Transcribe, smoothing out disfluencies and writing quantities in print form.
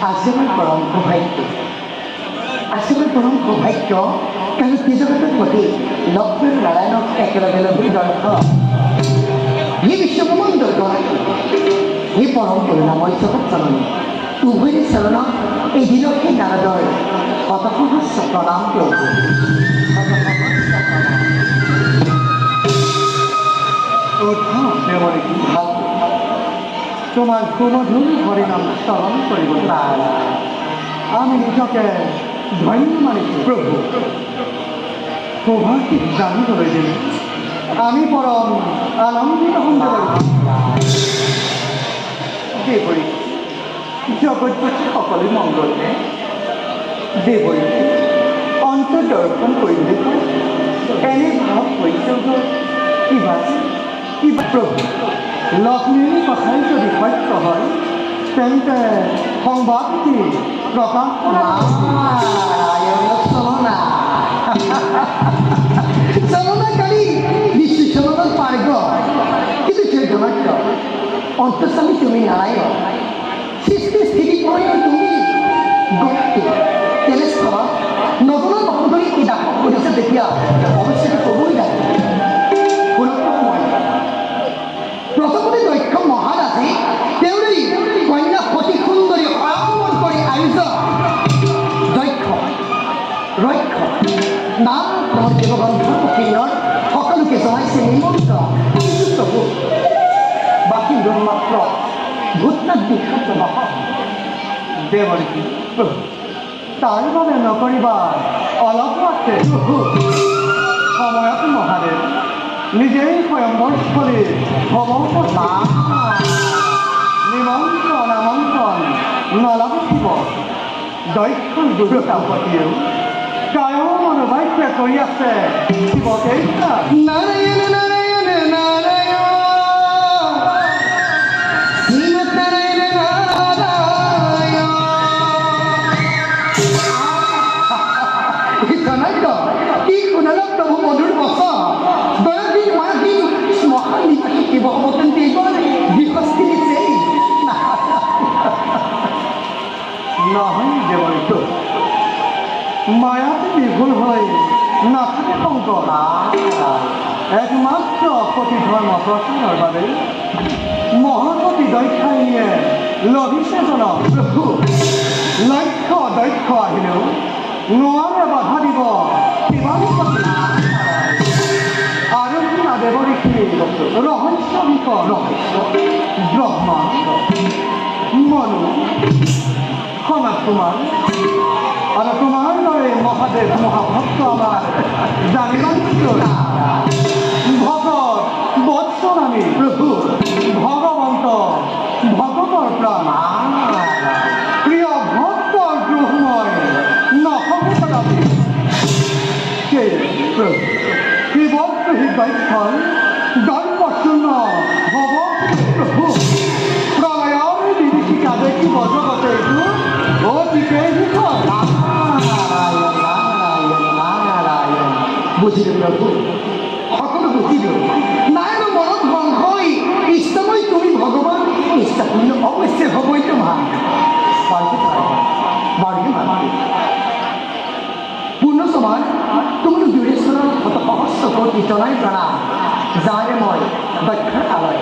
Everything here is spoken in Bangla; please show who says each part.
Speaker 1: আসলে পরম সৌভাগ্য, আসলে পরম সৌভাগ্য কারণ ত্রিজগতের প্রতি লক্ষ্মীর নারায়ণক একেলগে লবি দর্শ হি বিশ্বব্রহ্মাণ্ড হি পরম করুণাময় জগৎ জননী উভয়ের চরণ এই দিনকে নারদর শতসহস্র প্রণাম প্রভু।
Speaker 2: তোমার সুমধুর হরিনাম স্মরণ করিব না, আমি নিজকে ধন্য মানিছি প্রভু। প্রভাকে জানিবলৈ দিলে আমি পরম আনন্দিত হতে পারি। দেবরী জগৎপতি সকলে মঙ্গলে দেবরী অন্তর দর্শন করিলে এনে ভাব হইছে কিবা কিবা প্রভু লক্ষ্মীর কথাই যদি সত্য হয় তেন্তে সংবাদটি প্রকাশ
Speaker 1: চলনাকারী বিশ্ব চলনার পার্গ কিন্তু সে জনাক্য অন্তঃস্বামী তুমি নারায়ণ সৃষ্টি স্থিতি প্রয়োজন তুমি গতি তেনেস্থল নতুন বন্ধুৰী কি দাস কৰিছে তেতিয়া অৱশ্যে ক'বই লাগে। প্ৰথমতে দক্ষ মহাৰাজে তেওঁৰে কন্যা সতী সুন্দৰী অৱলম্বন কৰি আয়োজন দক্ষ ৰক্ষ নাম তোমাৰ দেৱগ্ৰন্থ কীৰ্ণৰ সকলোকে জনাইছে নিমন্ত্ৰণ। কিন্তু প্ৰভু বাকী মাত্ৰ ভূতনাথ বিখ্যাত নহয়
Speaker 2: দেবরী প্রভু তার বাবে নকরিবা অলপ আছে সময়ত মহাদেৱ নিজেই স্বয়ম্বৰস্থলী হব নিমন্ত্ৰণ আমন্ত্ৰণ নলাবিব দক্ষ দুৰ্গাপতিয়েও কায়ো মনোবাক্য কৰি আছে শিৱকেই
Speaker 1: নারায়ণ নারায়ণ নারায়ণ শ্রীমৎ নারায়ণ নারায়ণ কি শুনালাম প্রভু মধুর বচন দয়াদিন মাদিন শ্মশান নিবাসী শিৱ অৱতন্তি এইবাৰ বিশস্তি দিছে
Speaker 2: নহয় দেবরী মায়াতে বিভুল হৈ নাথাকে শংকৰ একমাত্ৰ সতী ধৰ্ম প্ৰচাৰৰ বাবে মহাসতী দক্ষায়ণীয়ে লভিছে জন প্ৰভু। লক্ষ্য দক্ষ আহিলেও নোৱাৰে বাধা দিব শিৱাধিপতি আৰু কিনা দেৱৰীষি ৰহস্য বিষয় ৰহস্য ব্ৰহ্মা মনু সনাত কুমাৰ আৰু তোমাৰ দৰে মহাদেৱ মহাভক্ত আমাৰ জানিবা ভকত বৎসৰ আমি প্ৰভু ভগৱন্ত ভকতৰ প্ৰাণ প্ৰিয় ভক্তৰ দ্ৰোহময় নসংসাৰী সেয়ে প্ৰভু শিৱদ্ৰোহী বাক্যৰ গৰ্বশূন্য হ'ব প্ৰভু। প্ৰলয়ৰ বিভীষিকা দেখিব জগতে এইটো অতিকে
Speaker 1: বুঝিলে প্রভু সকলো বুঝিল নারায়ণ মনত সংশয় ইষ্টময় তুমি ভগবান ইষ্টপূর্ণ অবশ্যই হবই তোমার পূর্ণ সমান তুমি বীরেশ্বর শত সহস্র কোটি জনাই প্রাণাম যারে মই দক্ষৰ আলয়